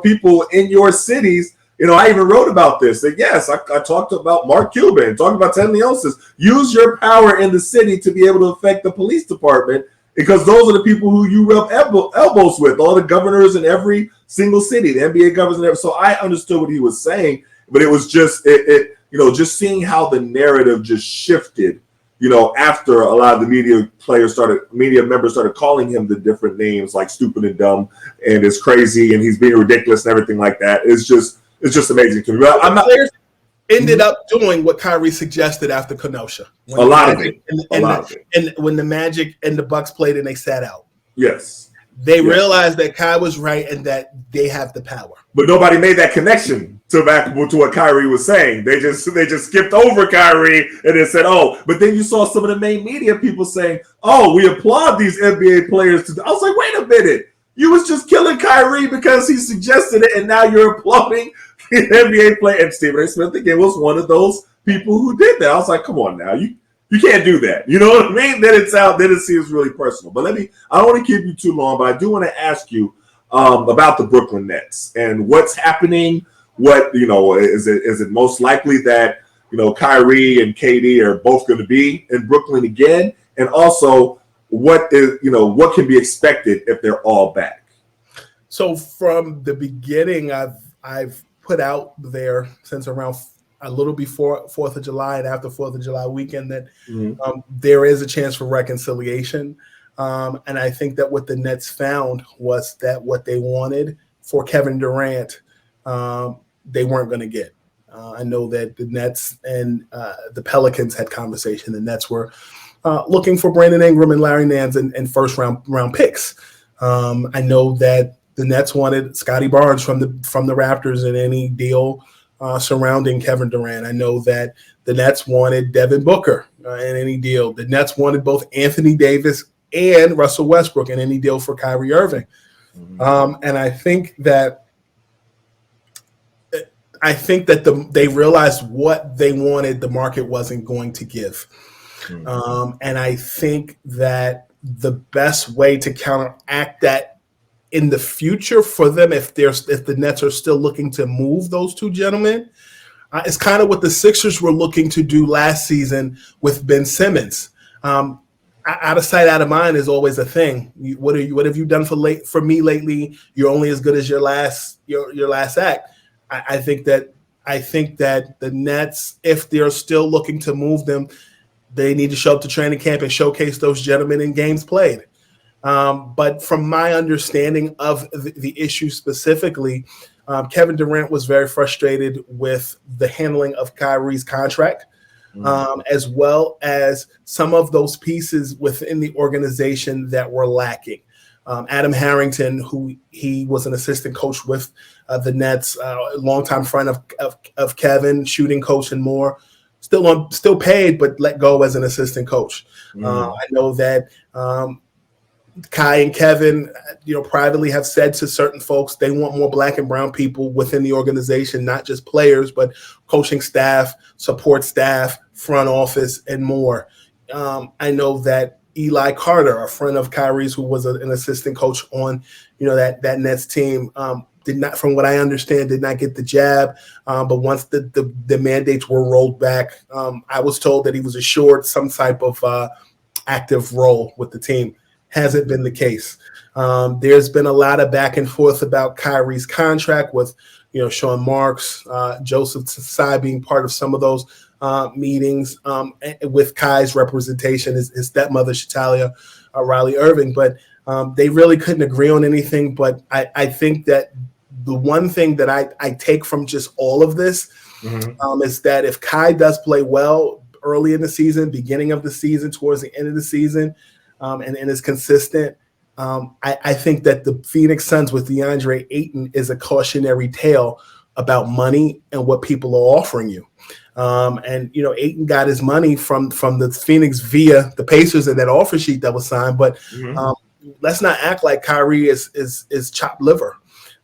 people in your cities. I even wrote about this. That yes, I talked about Mark Cuban, talked about Ted Leonsis. Use your power in the city to be able to affect the police department, because those are the people who you rub elbows with, all the governors in every single city, the NBA governors and everything. So I understood what he was saying, but it was just just seeing how the narrative just shifted, after a lot of the media members started calling him the different names like stupid and dumb and it's crazy and he's being ridiculous and everything like that. It's just amazing to me. But players ended up doing what Kyrie suggested after Kenosha. A lot of it. And when the Magic and the Bucks played and they sat out. Yes. They realized that Kai was right and that they have the power. But nobody made that connection to what Kyrie was saying. They just skipped over Kyrie and then said, oh, but then you saw some of the main media people saying, oh, we applaud these NBA players. I was like, wait a minute. You was just killing Kyrie because he suggested it, and now you're applauding the NBA player. And Stephen A. Smith again was one of those people who did that. I was like, come on now, you can't do that. You know what I mean? Then it seems really personal. But I don't want to keep you too long, but I do want to ask you about the Brooklyn Nets and what's happening. What is it most likely that Kyrie and KD are both going to be in Brooklyn again, and also what can be expected if they're all back? So from the beginning, I've put out there since around a little before 4th of July and after 4th of July weekend that there is a chance for reconciliation. And I think that what the Nets found was that what they wanted for Kevin Durant, they weren't going to get. I know that the Nets and the Pelicans had conversation. The Nets were looking for Brandon Ingram and Larry Nance and first round picks. I know that the Nets wanted Scotty Barnes from the Raptors in any deal surrounding Kevin Durant. I know that the Nets wanted Devin Booker in any deal. The Nets wanted both Anthony Davis and Russell Westbrook in any deal for Kyrie Irving. And I think that they realized what they wanted, the market wasn't going to give. And I think that the best way to counteract that in the future for them, if the Nets are still looking to move those two gentlemen, it's kind of what the Sixers were looking to do last season with Ben Simmons. Out of sight, out of mind is always a thing. What have you done for me lately? You're only as good as your last act. I think that the Nets, if they're still looking to move them, they need to show up to training camp and showcase those gentlemen in games played. But from my understanding of the issue specifically, Kevin Durant was very frustrated with the handling of Kyrie's contract, as well as some of those pieces within the organization that were lacking. Adam Harrington, who he was an assistant coach with the Nets, longtime friend of Kevin, shooting coach and more, still paid but let go as an assistant coach. I know that Kai and Kevin, privately have said to certain folks they want more Black and brown people within the organization, not just players, but coaching staff, support staff, front office, and more. I know that Eli Carter, a friend of Kyrie's, who was an assistant coach on, that Nets team, did not, from what I understand, did not get the jab. But once the mandates were rolled back, I was told that he was assured some type of active role with the team. Hasn't been the case. There's been a lot of back and forth about Kyrie's contract with, Sean Marks, Joseph Tsai being part of some of those meetings with Kai's representation, his stepmother, Shatalia Riley Irving. But they really couldn't agree on anything. But I think that the one thing that I take from just all of this is that if Kai does play well early in the season, beginning of the season, towards the end of the season, and is consistent, I think that the Phoenix Suns with DeAndre Ayton is a cautionary tale about money and what people are offering you. And Ayton got his money from the Phoenix via the Pacers and that offer sheet that was signed. But let's not act like Kyrie is chopped liver.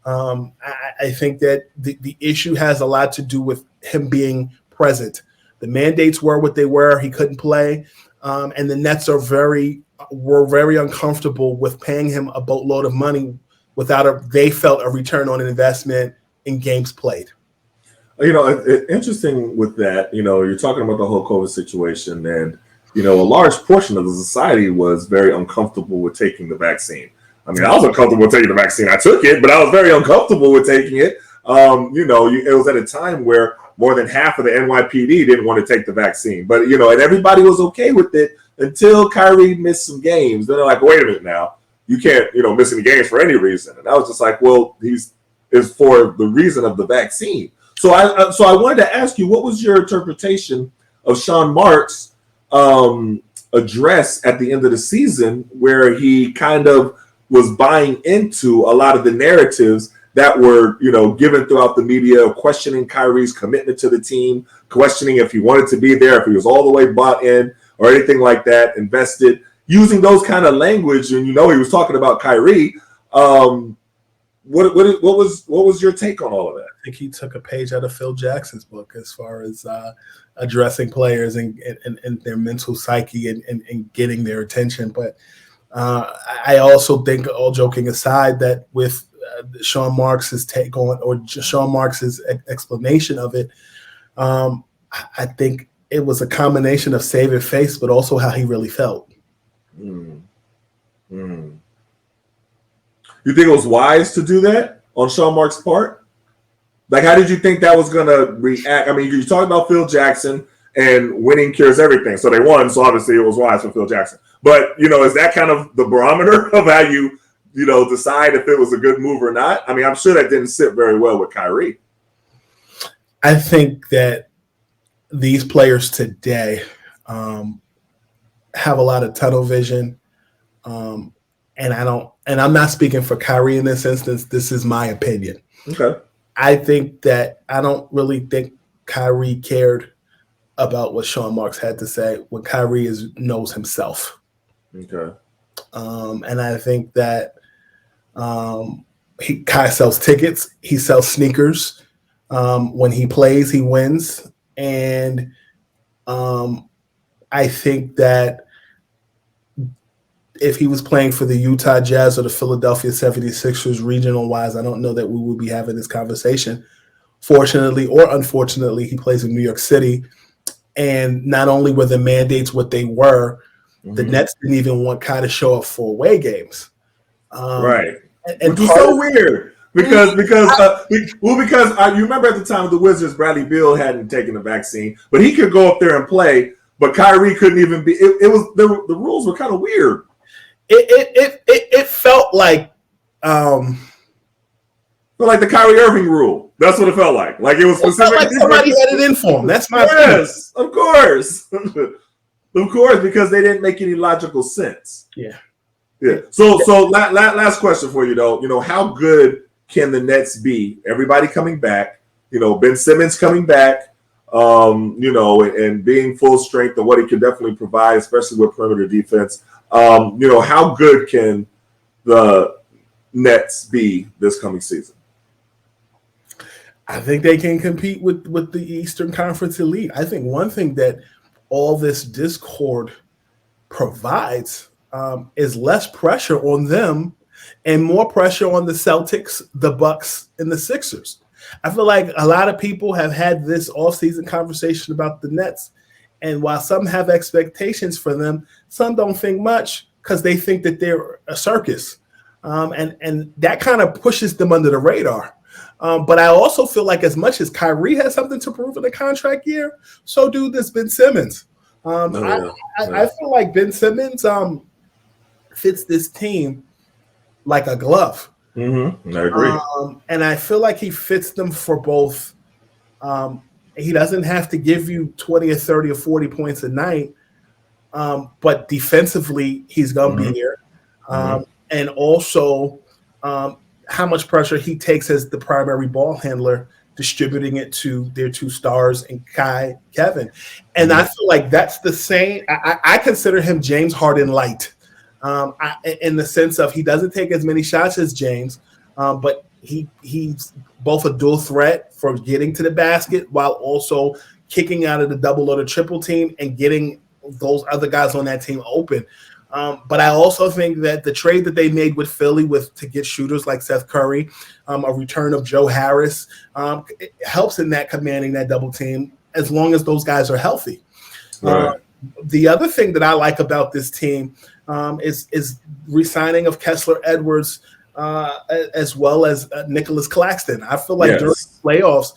I think that the issue has a lot to do with him being present. The mandates were what they were. He couldn't play, and the Nets were very uncomfortable with paying him a boatload of money without they felt a return on an investment in games played. Interesting with that, you're talking about the whole COVID situation, and, a large portion of the society was very uncomfortable with taking the vaccine. I mean, I was uncomfortable with taking the vaccine. I took it, but I was very uncomfortable with taking it. It was at a time where more than half of the NYPD didn't want to take the vaccine, but, and everybody was okay with it until Kyrie missed some games. Then they're like, wait a minute now, you can't, miss any games for any reason. And I was just like, well, is for the reason of the vaccine. So I wanted to ask you, what was your interpretation of Sean Marks' address at the end of the season, where he kind of was buying into a lot of the narratives that were, given throughout the media, questioning Kyrie's commitment to the team, questioning if he wanted to be there, if he was all the way bought in or anything like that, invested, using those kind of language. And, he was talking about Kyrie. What was your take on all of that? I think he took a page out of Phil Jackson's book as far as addressing players and their mental psyche and getting their attention. But I also think, all joking aside, that with Sean Marks' take on, or Sean Marks' explanation of it, I think it was a combination of saving face, but also how he really felt. You think it was wise to do that on Sean Marks' part? Like, how did you think that was going to react? I mean, you're talking about Phil Jackson and winning cures everything. So they won, so obviously it was wise for Phil Jackson. But, is that kind of the barometer of how you decide if it was a good move or not? I mean, I'm sure that didn't sit very well with Kyrie. I think that these players today have a lot of tunnel vision. And I'm not speaking for Kyrie in this instance. This is my opinion. Okay. I don't really think Kyrie cared about what Sean Marks had to say. What Kyrie knows himself. Okay. And I think that Kai sells tickets. He sells sneakers. When he plays, he wins. And I think that if he was playing for the Utah Jazz or the Philadelphia 76ers regional-wise, I don't know that we would be having this conversation. Fortunately or unfortunately, he plays in New York City. And not only were the mandates what they were, the Nets didn't even want Kai to show up for away games. Right. Which was so weird. Because you remember at the time of the Wizards, Bradley Beal hadn't taken the vaccine, but he could go up there and play, but Kyrie couldn't even be. It was the rules were kind of weird. It felt like the Kyrie Irving rule. That's what it felt like. Like it was specific. Like somebody had it in for him. That's my yes, of course, of course, because they didn't make any logical sense. Yeah. So last question for you though. How good can the Nets be? Everybody coming back. Ben Simmons coming back. And being full strength and what he can definitely provide, especially with perimeter defense. How good can the Nets be this coming season? I think they can compete with the Eastern Conference elite. I think one thing that all this discord provides is less pressure on them and more pressure on the Celtics, the Bucks, and the Sixers. I feel like a lot of people have had this offseason conversation about the Nets. And while some have expectations for them, some don't think much because they think that they're a circus. And that kind of pushes them under the radar. But I also feel like as much as Kyrie has something to prove in the contract year, so do this Ben Simmons. I feel like Ben Simmons fits this team like a glove. Mm-hmm. I agree. And I feel like he fits them for both. He doesn't have to give you 20 or 30 or 40 points a night, but defensively, he's going to be Mm-hmm. there. Mm-hmm. And also, um, how much pressure he takes as the primary ball handler, distributing it to their two stars and Kevin. And I Mm-hmm. feel like that's the same. I consider him James Harden light, in the sense of he doesn't take as many shots as James, but he's both a dual threat for getting to the basket while also kicking out of the double or the triple team and getting those other guys on that team open. But I also think that the trade that they made with Philly to get shooters like Seth Curry, a return of Joe Harris, it helps in that commanding that double team as long as those guys are healthy. Uh, Right. the other thing that I like about this team is re-signing of Kessler Edwards as well as Nicholas Claxton. I feel like during Yes. the playoffs,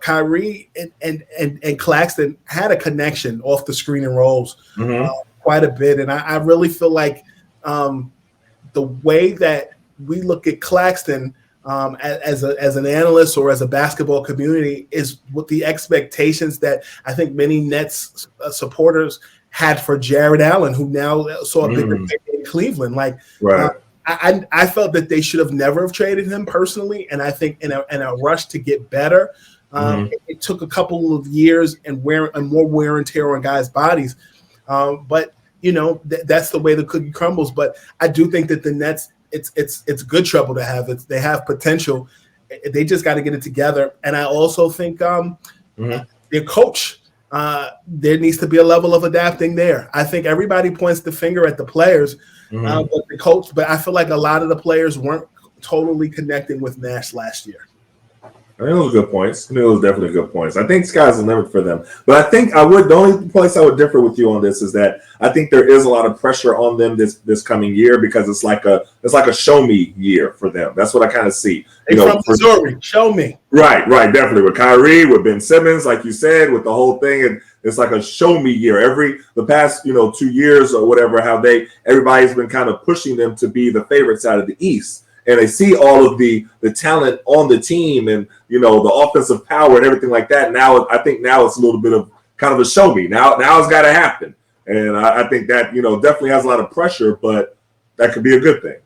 Kyrie and Claxton had a connection off the screen and rolls Mm-hmm. quite a bit, and I really feel like the way that we look at Claxton as an analyst or as a basketball community is with the expectations that I think many Nets supporters had for Jared Allen, who now saw a bigger Mm-hmm. picture in Cleveland. Like Right. I felt that they should have never have traded him personally, and I think in a rush to get better, Mm-hmm. it took a couple of years and more wear and tear on guys' bodies. But that's the way the cookie crumbles. But I do think that the Nets, it's good trouble to have. They have potential. They just got to get it together. And I also think Mm-hmm. their coach, there needs to be a level of adapting there. I think everybody points the finger at the players, Mm-hmm. but the coach. But I feel like a lot of the players weren't totally connecting with Nash last year. I think those are good points. I think those are definitely good points. I think sky's the limit for them. But I think the only place I would differ with you on this is that I think there is a lot of pressure on them this coming year because it's like a show me year for them. That's what I kind of see. They from Missouri. Show me. Right, definitely. With Kyrie, with Ben Simmons, like you said, with the whole thing, and it's like a show me year. The past 2 years or whatever, how everybody's been kind of pushing them to be the favorites out of the East. And they see all of the talent on the team and the offensive power and everything like that. Now I think it's a little bit of kind of a show me. Now it's got to happen, and I think that definitely has a lot of pressure, but that could be a good thing.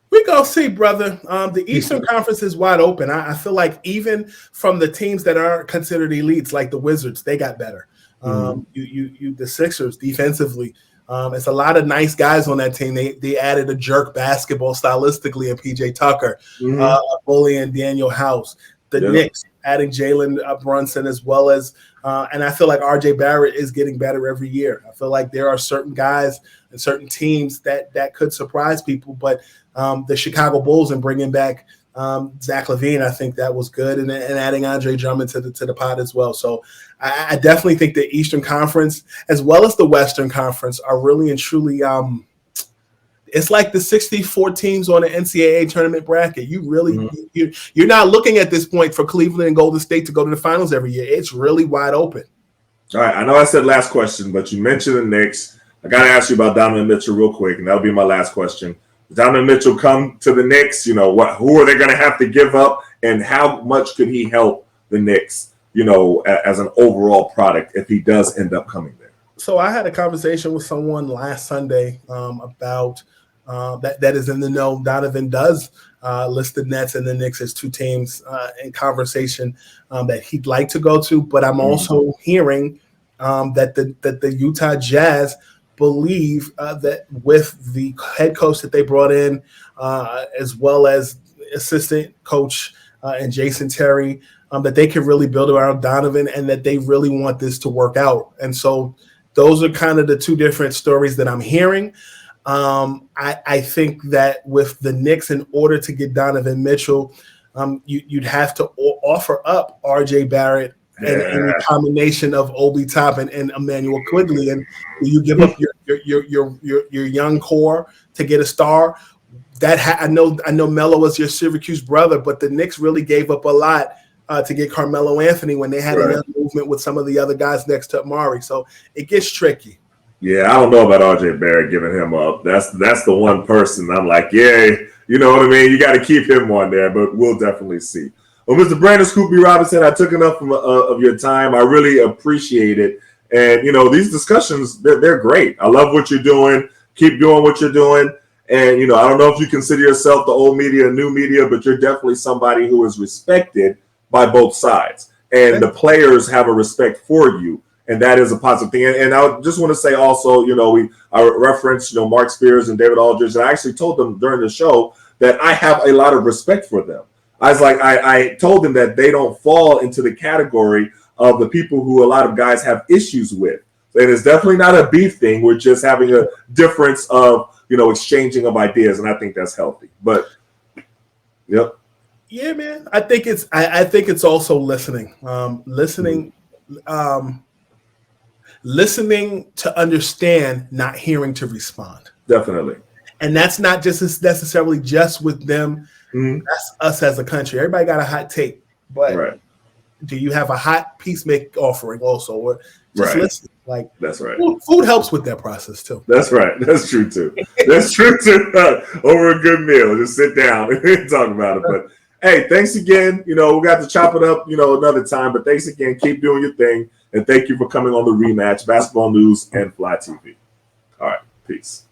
We go see, brother. The Eastern Conference is wide open. I feel like even from the teams that aren't considered elites, like the Wizards, they got better. The Sixers defensively. It's a lot of nice guys on that team. They added a jerk basketball stylistically in PJ Tucker, a bully and Daniel House. The Knicks adding Jalen Brunson as well as, and I feel like RJ Barrett is getting better every year. I feel like there are certain guys and certain teams that could surprise people, but the Chicago Bulls and bringing back Zach LaVine, I think that was good, and adding Andre Drummond to the pot as well. So I definitely think the Eastern Conference as well as the Western Conference are really and truly. It's like the 64 teams on the NCAA tournament bracket. You really you're not looking at this point for Cleveland and Golden State to go to the finals every year. It's really wide open. All right, I know I said last question, but you mentioned the Knicks. I got to ask you about Donovan Mitchell real quick, and that'll be my last question. Donovan Mitchell come to the Knicks, who are they going to have to give up, and how much could he help the Knicks, as an overall product if he does end up coming there? So I had a conversation with someone last Sunday about that is in the know. Donovan does list the Nets and the Knicks as two teams in conversation that he'd like to go to, but I'm also hearing that the Utah Jazz believe that with the head coach that they brought in, as well as assistant coach and Jason Terry, that they can really build around Donovan and that they really want this to work out. And so those are kind of the two different stories that I'm hearing. I think that with the Knicks, in order to get Donovan Mitchell, you'd have to offer up RJ Barrett and a combination of Obi Toppin and Emmanuel Quigley, and you give up your young core to get a star. I know Melo was your Syracuse brother, but the Knicks really gave up a lot to get Carmelo Anthony when they had a young movement with some of the other guys next to Amari. So it gets tricky. Yeah, I don't know about RJ Barrett giving him up. That's the one person I'm like, yeah, you know what I mean? You got to keep him on there, but we'll definitely see. Well, Mr. Brandon Scoopy Robinson, I took enough of your time. I really appreciate it. And, these discussions, they're great. I love what you're doing. Keep doing what you're doing. And, I don't know if you consider yourself the old media, new media, but you're definitely somebody who is respected by both sides. And the players have a respect for you. And that is a positive thing. And I just want to say also, I referenced, Mark Spears and David Aldridge. And I actually told them during the show that I have a lot of respect for them. I was like, I told them that they don't fall into the category of the people who a lot of guys have issues with. And it's definitely not a beef thing. We're just having a difference of, exchanging of ideas. And I think that's healthy. But, yep. Yeah, man. I think it's also listening. Listening to understand, not hearing to respond. Definitely. And that's not just necessarily just with them. Mm-hmm. That's us as a country. Everybody got a hot take, but do you have a hot peacemaking offering also? Or just listen. Like, that's right. Food helps with that process too. That's right. That's true too. That's true too. Over a good meal, just sit down and talk about it. But hey, thanks again. We got to chop it up, another time. But thanks again. Keep doing your thing. And thank you for coming on the Rematch, Basketball News and Fly TV. All right. Peace.